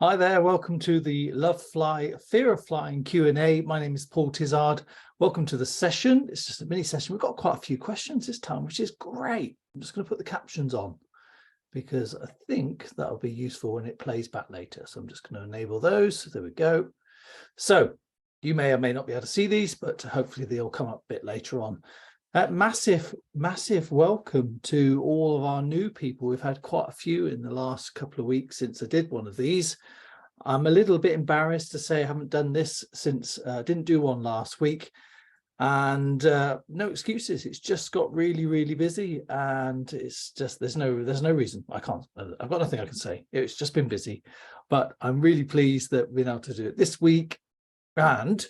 Hi there, welcome to the Lovefly Fear of Flying Q&A. My name is Paul Tizard. Welcome to the session. It's just a mini session. We've got quite a few questions this time, which is great. I'm just going to put the captions on because I think that'll be useful when it plays back later. So I'm just going to enable those. There we go. So you may or may not be able to see these, but hopefully they'll come up a bit later on. Massive welcome to all of our new people. We've had quite a few in the last couple of weeks since I did one of these. I'm a little bit embarrassed to say I haven't done this since I didn't do one last week, and no excuses. It's just got really busy, and it's just there's no reason I've got nothing I can say. It's just been busy, but I'm really pleased that we've been able to do it this week. And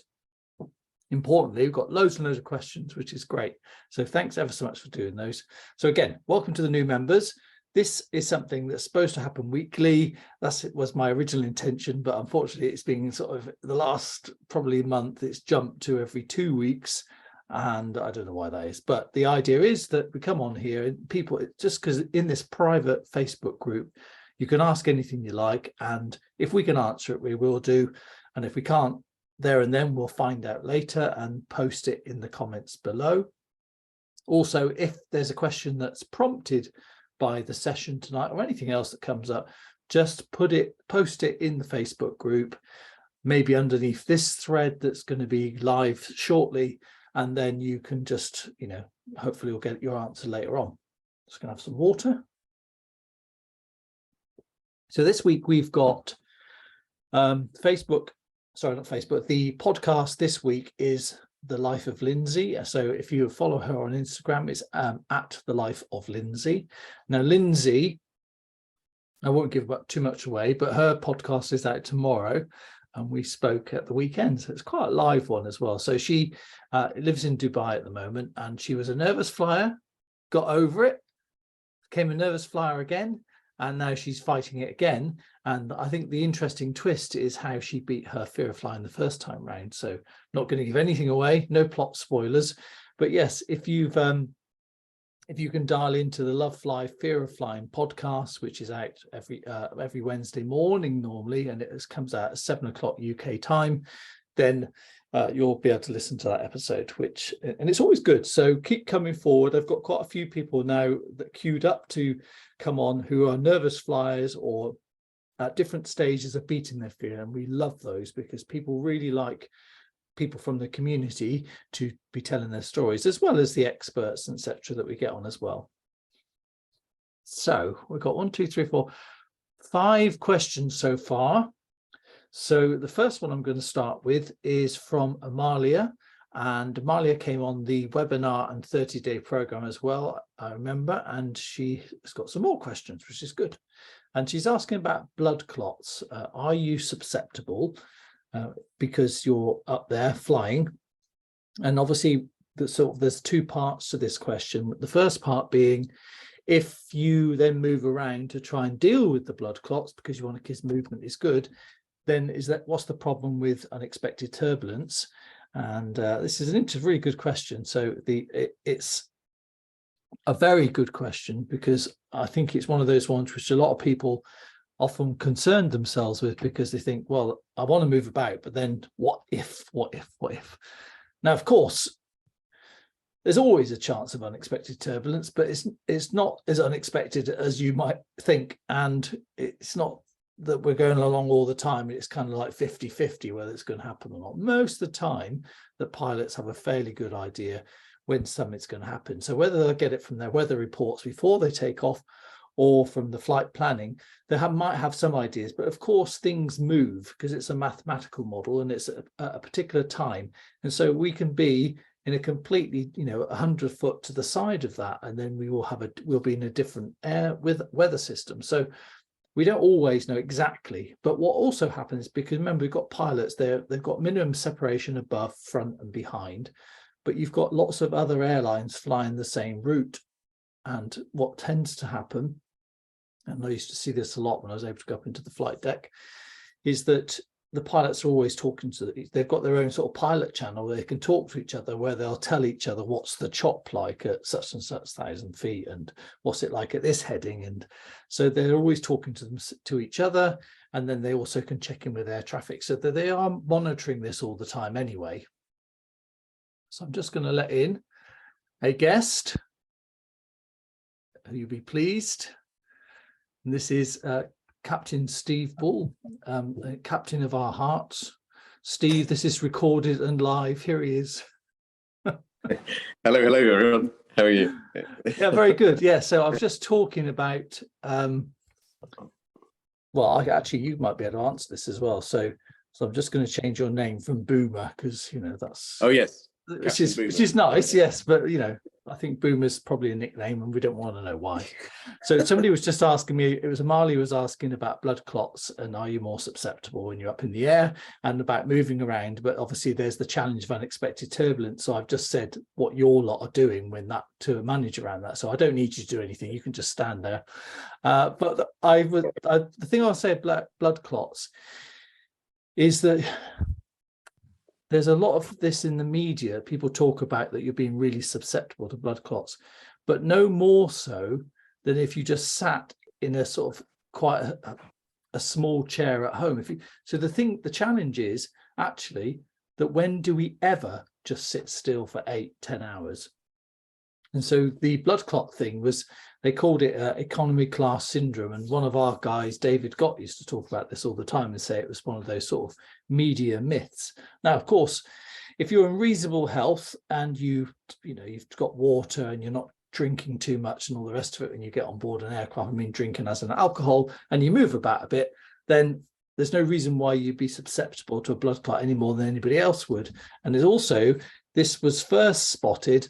importantly, we've got loads and loads of questions, which is great. So thanks ever so much for doing those. So again, welcome to the new members. This is something that's supposed to happen weekly. It was my original intention, but unfortunately it's been sort of the last probably month, it's jumped to every 2 weeks. And I don't know why that is, but the idea is that we come on here and people, just because in this private Facebook group, you can ask anything you like. And if we can answer it, we will do. And if we can't, there and then we'll find out later and post it in the comments below. Also, if there's a question that's prompted by the session tonight or anything else that comes up, just post it in the Facebook group, maybe underneath this thread that's going to be live shortly, and then you can just, hopefully you'll get your answer later on. Just gonna have some water. So this week we've got the podcast this week is The Life of Lindsay. So if you follow her on Instagram, it's at The Life of Lindsay. Now, Lindsay, I won't give too much away, but her podcast is out tomorrow, and we spoke at the weekend. So it's quite a live one as well. So she lives in Dubai at the moment, and she was a nervous flyer, got over it, became a nervous flyer again, and now she's fighting it again. And I think the interesting twist is how she beat her fear of flying the first time round. So not going to give anything away, no plot spoilers. But yes, if you can dial into the Lovefly Fear of Flying podcast, which is out every Wednesday morning normally, and it comes out at 7 o'clock UK time, then you'll be able to listen to that episode, and it's always good. So keep coming forward. I've got quite a few people now that queued up to come on who are nervous flyers or at different stages of beating their fear, and we love those because people really like people from the community to be telling their stories, as well as the experts, etc., that we get on as well. So we've got 5 questions so far. So the first one I'm going to start with is from Amalia, and Amalia came on the webinar and 30-day program as well, I remember, and she has got some more questions, which is good. And she's asking about blood clots. Are you susceptible because you're up there flying? And obviously there's 2 parts to this question. The first part being, if you then move around to try and deal with the blood clots because you want to kiss movement is good, then what's the problem with unexpected turbulence? And this is a really good question. So it's a very good question, because I think it's one of those ones which a lot of people often concern themselves with, because they think, well, I want to move about, but then what if? Now, of course, there's always a chance of unexpected turbulence, but it's not as unexpected as you might think, and it's not that we're going along all the time. It's kind of like 50-50 whether it's going to happen or not. Most of the time, the pilots have a fairly good idea when something's going to happen. So whether they'll get it from their weather reports before they take off or from the flight planning, they might have some ideas. But of course, things move because it's a mathematical model and it's a particular time. And so we can be in a completely, 100 foot to the side of that, and then we'll be in a different weather system. So we don't always know exactly. But what also happens, because remember, we've got pilots there, they've got minimum separation above, front and behind, but you've got lots of other airlines flying the same route. And what tends to happen, and I used to see this a lot when I was able to go up into the flight deck, is that the pilots are always talking they've got their own sort of pilot channel where they can talk to each other, where they'll tell each other what's the chop like at such and such 1,000 feet and what's it like at this heading. And so they're always talking to each other, And then they also can check in with air traffic, so that they are monitoring this all the time anyway. So I'm just going to let in a guest. You'll be pleased. And this is Captain Steve Bull, captain of our hearts. Steve, this is recorded and live. Here he is. Hello, everyone. How are you? Yeah, very good. Yeah, so I was just talking about, well, actually, you might be able to answer this as well. So I'm just going to change your name from Boomer, because, that's... Oh, yes. Which is nice, yes, but I think Boomer's probably a nickname and we don't want to know why. So somebody was just asking me, it was Amali was asking about blood clots and are you more susceptible when you're up in the air, and about moving around, but obviously there's the challenge of unexpected turbulence. So I've just said what your lot are doing when that to manage around that. So I don't need you to do anything, you can just stand there. But the thing I'll say about blood clots is that there's a lot of this in the media. People talk about that you're being really susceptible to blood clots, but no more so than if you just sat in a sort of quite a small chair at home. So the challenge is actually that when do we ever just sit still for 8-10 hours? And so the blood clot thing was, they called it economy class syndrome. And one of our guys, David Gott, used to talk about this all the time and say it was one of those sort of media myths. Now, of course, if you're in reasonable health and you've got water and you're not drinking too much and all the rest of it when you get on board an aircraft, I mean drinking as an alcohol, and you move about a bit, then there's no reason why you'd be susceptible to a blood clot any more than anybody else would. And there's also, this was first spotted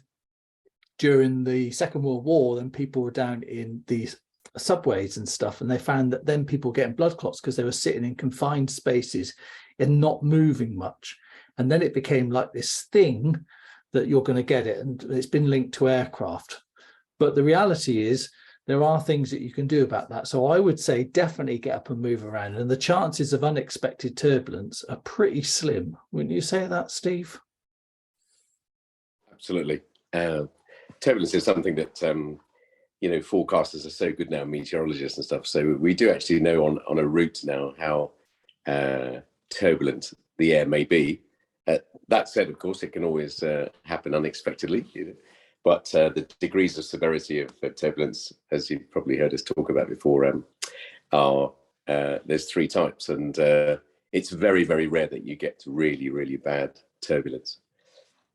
during the Second World War, then people were down in these subways and stuff, and they found that then people were getting blood clots because they were sitting in confined spaces and not moving much. And then it became like this thing that you're going to get it, and it's been linked to aircraft. But the reality is there are things that you can do about that. So I would say definitely get up and move around, and the chances of unexpected turbulence are pretty slim. Wouldn't you say that, Steve? Absolutely. Turbulence is something that forecasters are so good now, meteorologists and stuff. So we do actually know on a route now how turbulent the air may be. That said, of course, it can always happen unexpectedly. But the degrees of severity of turbulence, as you've probably heard us talk about before, are there's 3 types, and it's very, very rare that you get really, really bad turbulence.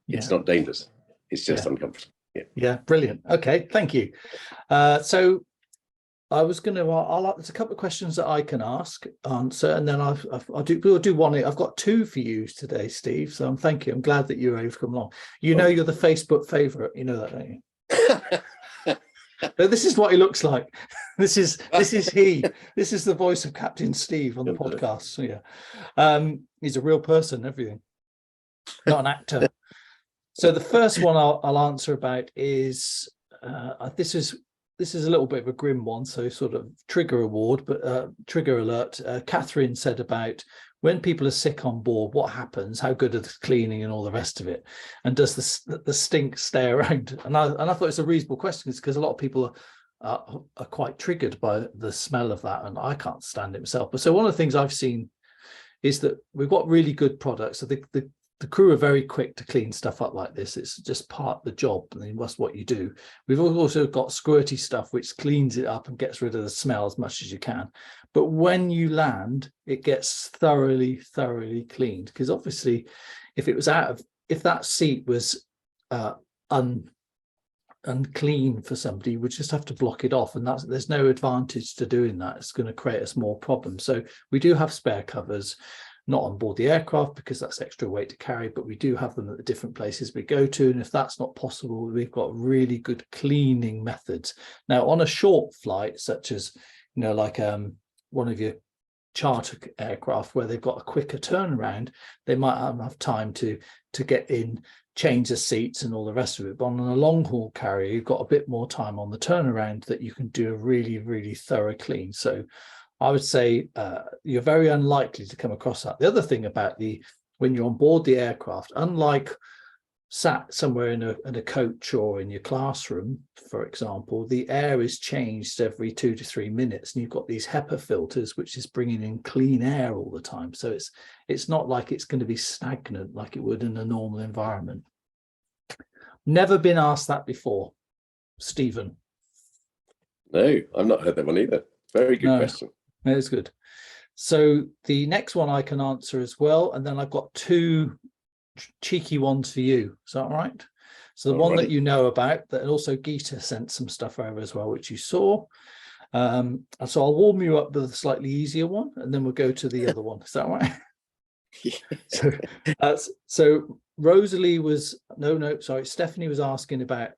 Yeah. It's not dangerous; it's just uncomfortable. Yeah, brilliant. Okay, thank you. So I was going to, there's a couple of questions that I can answer, and then we'll do one. I've got 2 for you today, Steve. So thank you. I'm glad that you were able to come along. You're the Facebook favorite. You know that, don't you? So this is what he looks like. This is he. This is the voice of Captain Steve on the podcast. So yeah, he's a real person. Everything, not an actor. So the first one I'll answer about is this is a little bit of a grim one, so sort of trigger award, but trigger alert. Catherine said about when people are sick on board, what happens? How good are the cleaning and all the rest of it? And does the stink stay around? And I thought it's a reasonable question, because a lot of people are quite triggered by the smell of that, and I can't stand it myself. But so one of the things I've seen is that we've got really good products. So the crew are very quick to clean stuff up like this. It's just part of the job, and that's what you do. We've also got squirty stuff which cleans it up and gets rid of the smell as much as you can. But when you land, it gets thoroughly cleaned, because obviously if that seat was unclean for somebody, you would just have to block it off, and there's no advantage to doing that. It's going to create us more problems. So we do have spare covers, not on board the aircraft because that's extra weight to carry, but we do have them at the different places we go to. And if that's not possible, we've got really good cleaning methods. Now, on a short flight, such as, like one of your charter aircraft where they've got a quicker turnaround, they might not have time to get in, change the seats and all the rest of it. But on a long haul carrier, you've got a bit more time on the turnaround that you can do a really, really thorough clean. So I would say you're very unlikely to come across that. The other thing about when you're on board the aircraft, unlike sat somewhere in a coach or in your classroom, for example, the air is changed every 2 to 3 minutes, and you've got these HEPA filters, which is bringing in clean air all the time. So it's not like it's going to be stagnant like it would in a normal environment. Never been asked that before, Stephen. No, I've not heard that one either. Very good question. It's good. So the next one I can answer as well, and then I've got 2 cheeky ones for you. Is that all right? So the one that you know about, that also Geeta sent some stuff over as well, which you saw. So I'll warm you up with a slightly easier one, and then we'll go to the other one. Is that all right? So Rosalie was Stephanie was asking about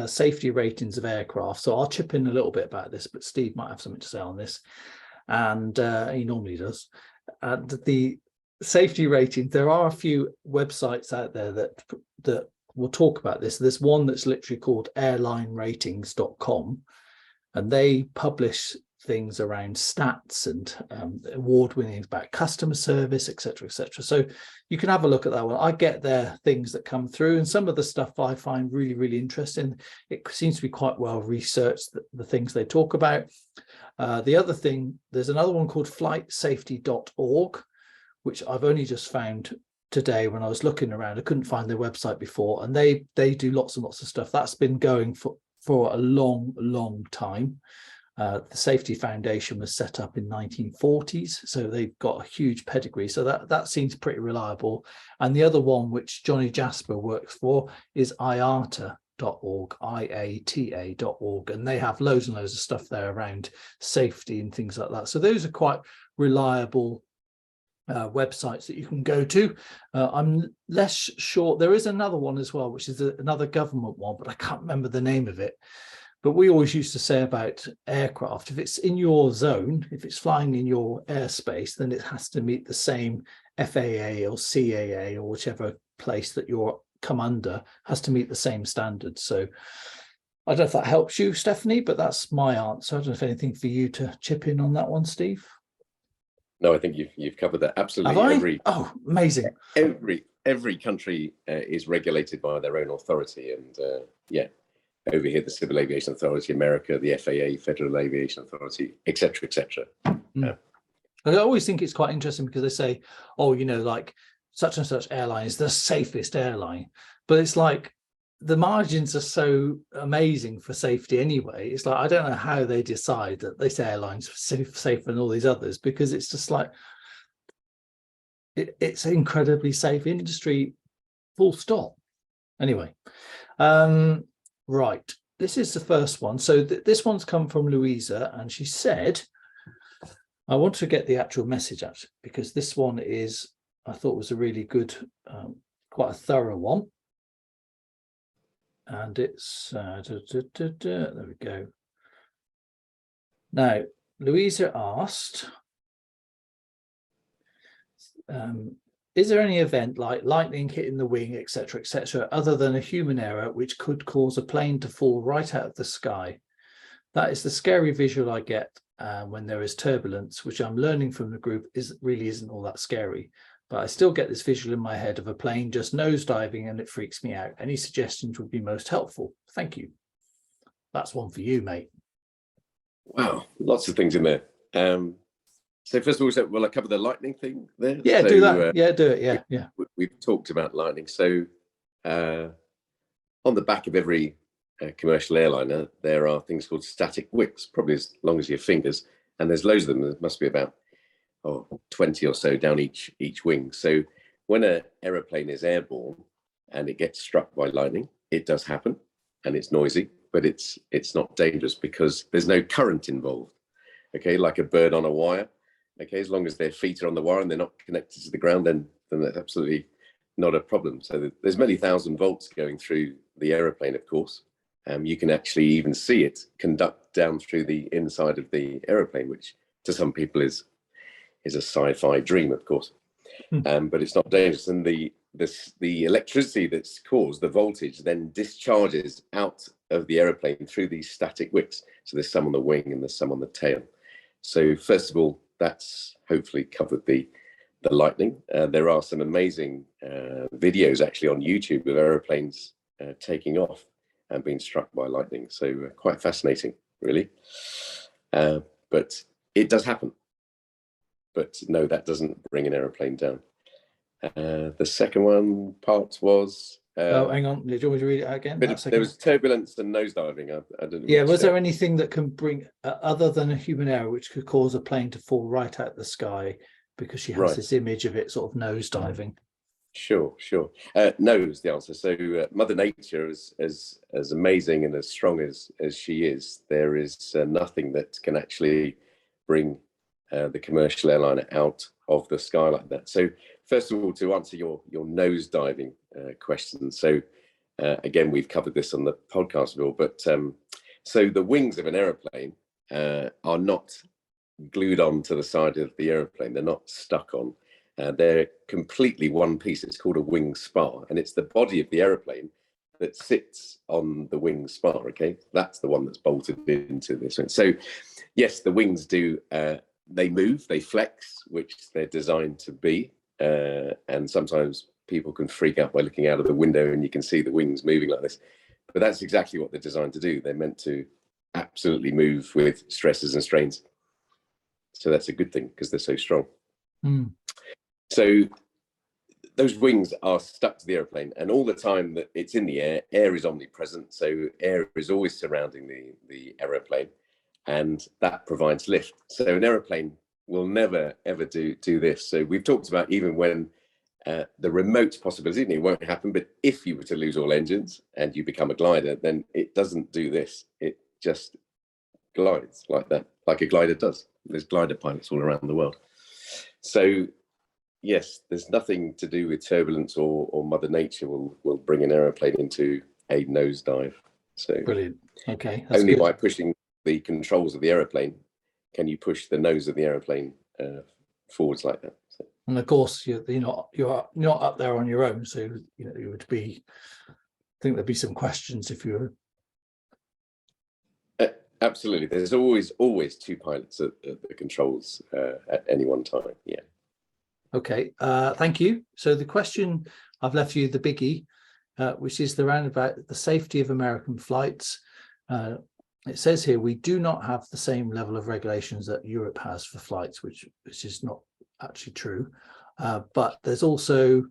safety ratings of aircraft. So I'll chip in a little bit about this, but Steve might have something to say on this, and he normally does. And the safety rating, there are a few websites out there that will talk about this. There's one that's literally called airlineratings.com, and they publish things around stats and award-winning about customer service, etc., etc. So you can have a look at that one. I get their things that come through, and some of the stuff I find really, really interesting. It seems to be quite well researched, the things they talk about. The other thing, there's another one called flightsafety.org, which I've only just found today when I was looking around. I couldn't find their website before, and they do lots and lots of stuff. That's been going for a long time. The Safety Foundation was set up in 1940s, so they've got a huge pedigree. So that seems pretty reliable. And the other one, which Johnny Jasper works for, is IATA.org, IATA.org, and they have loads and loads of stuff there around safety and things like that. So those are quite reliable websites that you can go to. I'm less sure. There is another one as well, which is another government one, but I can't remember the name of it. But we always used to say about aircraft, if it's in your zone, if it's flying in your airspace, then it has to meet the same FAA or CAA or whichever place that you're come under, has to meet the same standards. So I don't know if that helps you, Stephanie, but that's my answer. I don't know if anything for you to chip in on that one, Steve. No, I think you've covered that absolutely. Amazing. Every country is regulated by their own authority, and over here the Civil Aviation Authority, America, the FAA, Federal Aviation Authority, etc., etc. I always think it's quite interesting because they say, like such and such airline is the safest airline, but it's like the margins are so amazing for safety anyway. It's like, I don't know how they decide that this airline's safer than all these others, because it's just like, it's an incredibly safe industry, full stop. Anyway, right, this is the first one. So this one's come from Louisa, and she said, I want to get the actual message out because this one is, I thought was a really good, quite a thorough one. And it's, there we go. Now, Louisa asked, is there any event like lightning hitting the wing, etc., other than a human error which could cause a plane to fall right out of the sky? That is the scary visual I get when there is turbulence, which I'm learning from the group really isn't all that scary. But I still get this visual in my head of a plane just nosediving, and it freaks me out. Any suggestions would be most helpful. Thank you. That's one for you, mate. Wow, lots of things in there. So first of all, will I cover the lightning thing there? Yeah, do that. Do it. Yeah. We've talked about lightning. So on the back of every commercial airliner, there are things called static wicks, probably as long as your fingers, and there's loads of them. There must be about 20 or so down each wing. So when an aeroplane is airborne and it gets struck by lightning, it does happen, and it's noisy, but it's not dangerous because there's no current involved. Okay, like a bird on a wire. Okay, as long as their feet are on the wire and they're not connected to the ground, then that's absolutely not a problem. So there's many thousand volts going through the aeroplane, of course. You can actually even see it conduct down through the inside of the aeroplane, which to some people is a sci-fi dream, of course, but it's not dangerous. And the electricity that's caused, the voltage, then discharges out of the aeroplane through these static wicks. So there's some on the wing and there's some on the tail. So first of all, that's hopefully covered the the lightning. There are some amazing videos actually on YouTube of aeroplanes taking off and being struck by lightning. So quite fascinating, really. But it does happen. But no, that doesn't bring an aeroplane down. The second one part was... oh, hang on. Did you want me to read it out again? There was turbulence and nosediving. I don't know. Yeah, was there anything that can bring, other than a human error, which could cause a plane to fall right out the sky? Because she has this image of it sort of nosediving. Sure. No is the answer. So Mother Nature, as amazing and as strong as she is, there is nothing that can actually bring the commercial airliner out of the sky like that. So first of all, to answer your nosediving question. So again, we've covered this on the podcast before, but so the wings of an aeroplane are not glued on to the side of the aeroplane. They're not stuck on. They're completely one piece. It's called a wing spar, and it's the body of the aeroplane that sits on the wing spar. Okay, that's the one that's bolted into this one. So yes, the wings do, they move, they flex, which they're designed to be, and sometimes people can freak out by looking out of the window and you can see the wings moving like this, but that's exactly what they're designed to do. They're meant to absolutely move with stresses and strains. So that's a good thing because they're so strong. So those wings are stuck to the airplane, and all the time that it's in the air, air is omnipresent. So air is always surrounding the aeroplane, and that provides lift. So an aeroplane will never, ever do this. So we've talked about even when the remote possibility, and it won't happen, but if you were to lose all engines and you become a glider, then it doesn't do this. It just glides like that, like a glider does. There's glider pilots all around the world. So yes, there's nothing to do with turbulence or Mother Nature will bring an aeroplane into a nosedive. So brilliant. Okay, that's only good. By pushing the controls of the aeroplane can you push the nose of the aeroplane forwards like that. So. And of course, you're not up there on your own, so you would be. I think there'd be some questions if you were. Absolutely, there's always two pilots at the controls at any one time. Yeah. Okay, thank you. So the question I've left you, the biggie, which is around about the safety of American flights. It says here, we do not have the same level of regulations that Europe has for flights, which is not actually true. But there's also,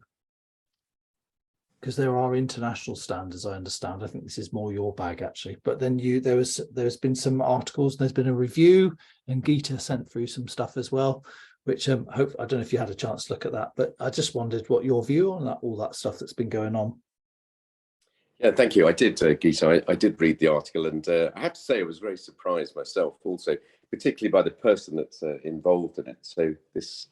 because there are international standards, I understand. I think this is more your bag actually. But then there's been some articles, there's been a review, and Geeta sent through some stuff as well, which I don't know if you had a chance to look at that, but I just wondered what your view on that, all that stuff that's been going on. Yeah, thank you. I did, Geeta. I did read the article, and I have to say I was very surprised myself also, particularly by the person that's involved in it. So this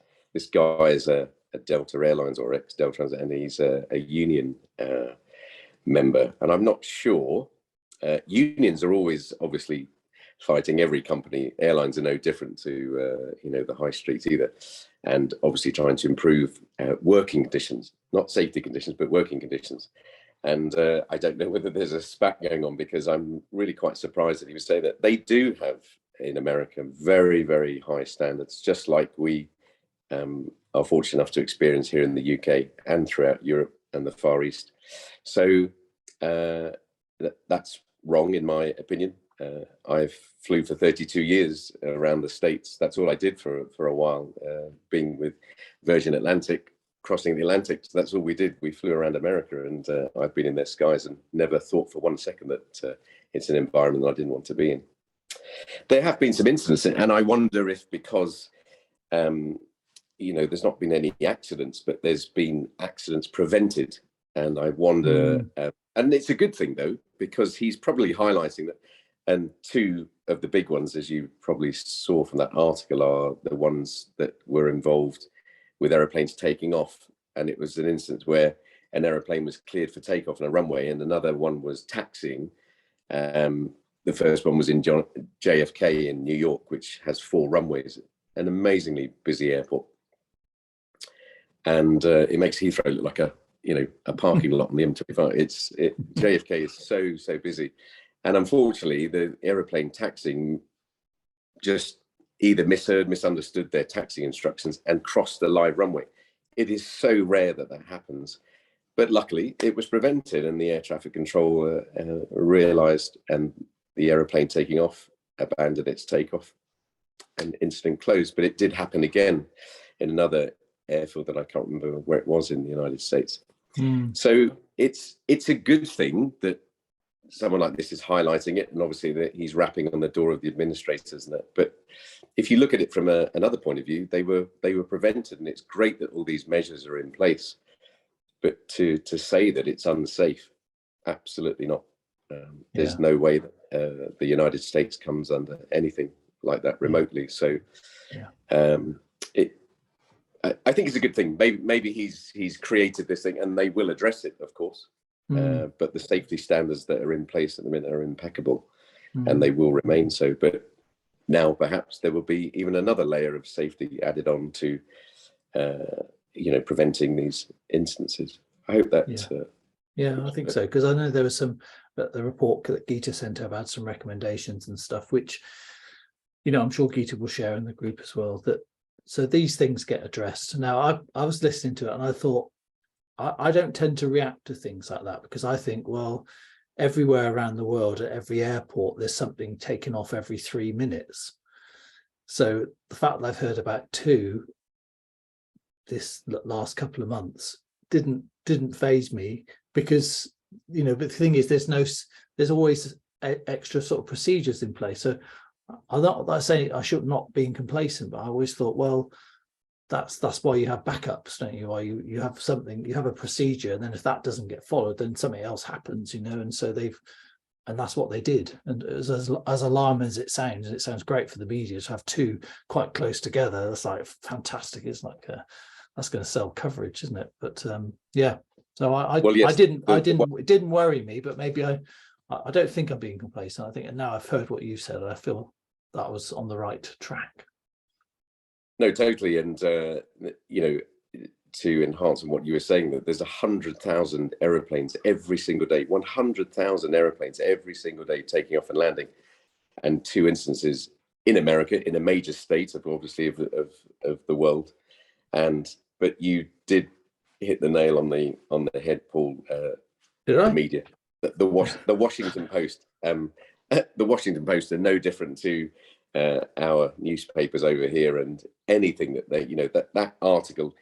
guy is a Delta Airlines or ex-Delta, and he's a union member. And I'm not sure, unions are always obviously fighting every company. Airlines are no different to the high street either, and obviously trying to improve working conditions, not safety conditions, but working conditions. And I don't know whether there's a spat going on, because I'm really quite surprised that he would say that. They do have in America very, very high standards, just like we are fortunate enough to experience here in the UK and throughout Europe and the Far East. So that's wrong in my opinion. I flew for 32 years around the States. That's all I did for a while, being with Virgin Atlantic, crossing the Atlantic. So that's all we did. We flew around America, and I've been in their skies and never thought for one second that it's an environment that I didn't want to be in. There have been some incidents, and I wonder if because, there's not been any accidents, but there's been accidents prevented. And I wonder, and it's a good thing though, because he's probably highlighting that. And two of the big ones, as you probably saw from that article, are the ones that were involved with aeroplanes taking off. And it was an instance where an aeroplane was cleared for takeoff on a runway, and another one was taxiing. The first one was in JFK in New York, which has 4 runways, an amazingly busy airport. And it makes Heathrow look like a parking lot on the M25. JFK is so busy. And unfortunately, the aeroplane taxiing either misheard, misunderstood their taxi instructions and crossed the live runway. It is so rare that that happens. But luckily, it was prevented, and the air traffic controller realised, and the aeroplane taking off abandoned its takeoff, and incident closed. But it did happen again in another airfield that I can't remember where it was in the United States. So it's a good thing that someone like this is highlighting it, and obviously that he's rapping on the door of the administrators and that. But if you look at it from another point of view, they were prevented, and it's great that all these measures are in place. But to say that it's unsafe, absolutely not. There's no way that the United States comes under anything like that remotely. So I think it's a good thing. Maybe he's created this thing, and they will address it, of course. But the safety standards that are in place at the minute are impeccable, and they will remain so. But now perhaps there will be even another layer of safety added on to preventing these instances. I hope that. I think so, because I know there was some, the report that Geeta sent over had some recommendations and stuff, which, I'm sure Geeta will share in the group as well. So these things get addressed. Now, I was listening to it, and I thought, I don't tend to react to things like that, because I think, well, everywhere around the world, at every airport, there's something taken off every 3 minutes. So the fact that I've heard about 2 this last couple of months didn't faze me, because but the thing is, there's always extra sort of procedures in place. So I'm not saying I should not being complacent, but I always thought, well, that's why you have backups, don't you? Why you have something, you have a procedure, and then if that doesn't get followed, then something else happens, and so and that's what they did. And as alarming as it sounds great for the media to have 2 quite close together. That's like fantastic. It's like that's going to sell coverage, isn't it? But so it didn't worry me, but maybe I don't think I'm being complacent. I think, and now I've heard what you said, I feel that I was on the right track. No, totally. And, to enhance on what you were saying, that there's 100,000 aeroplanes every single day, 100,000 aeroplanes every single day taking off and landing, and 2 instances in America, in a major state of obviously of the world. But you did hit the nail on the head, Paul. Did I? The media, the Washington Post. The Washington Post are no different to our newspapers over here, and anything that they, that article,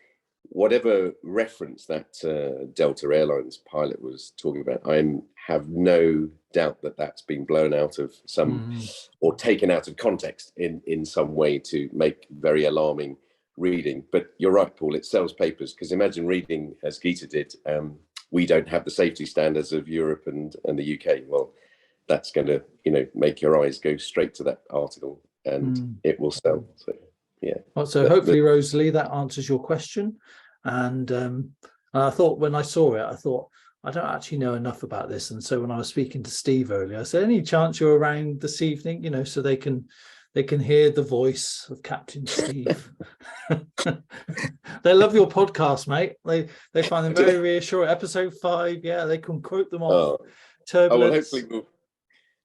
whatever reference that Delta Airlines pilot was talking about, I have no doubt that that's been blown out of or taken out of context in some way to make very alarming reading. But you're right, Paul, it sells papers, because imagine reading, as Geeta did, we don't have the safety standards of Europe and the UK. Well, that's going to, make your eyes go straight to that article, and it will sell. So, yeah. Well, so hopefully, Rosalie, that answers your question. And I thought, when I saw it, I don't actually know enough about this. And so when I was speaking to Steve earlier, I said, any chance you're around this evening, so they can hear the voice of Captain Steve. They love your podcast, mate. They find them very reassuring. Episode 5, they can quote them off. Turbulence. Well,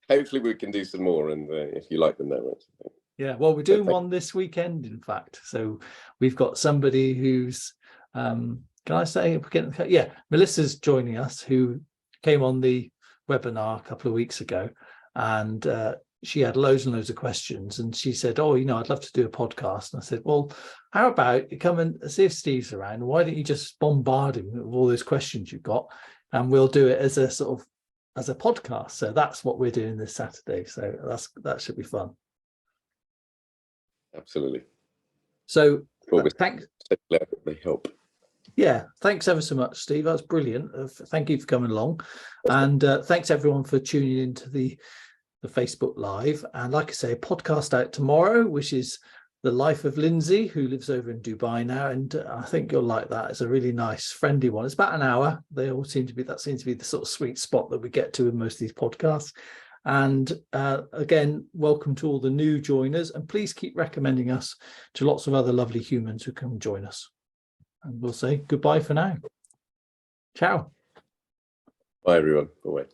hopefully we can do some more, and if you like them that much. Well, we're doing one this weekend, in fact. So we've got somebody who's can I say, Melissa's joining us, who came on the webinar a couple of weeks ago, and she had loads and loads of questions, and she said, I'd love to do a podcast. And I said, well, how about you come and see if Steve's around? Why don't you just bombard him with all those questions you've got, and we'll do it as a sort of as a podcast. So that's what we're doing this Saturday. So that should be fun. Absolutely. So thanks. So glad that they help. Yeah, thanks ever so much, Steve. That's brilliant. Thank you for coming along, and thanks everyone for tuning into the Facebook Live. And like I say, a podcast out tomorrow, which is the life of Lindsay, who lives over in Dubai now, and I think you'll like that. It's a really nice, friendly one. It's about an hour. That seems to be the sort of sweet spot that we get to with most of these podcasts. And again, welcome to all the new joiners, and please keep recommending us to lots of other lovely humans who come join us. And we'll say goodbye for now. Ciao. Bye, everyone. Bye.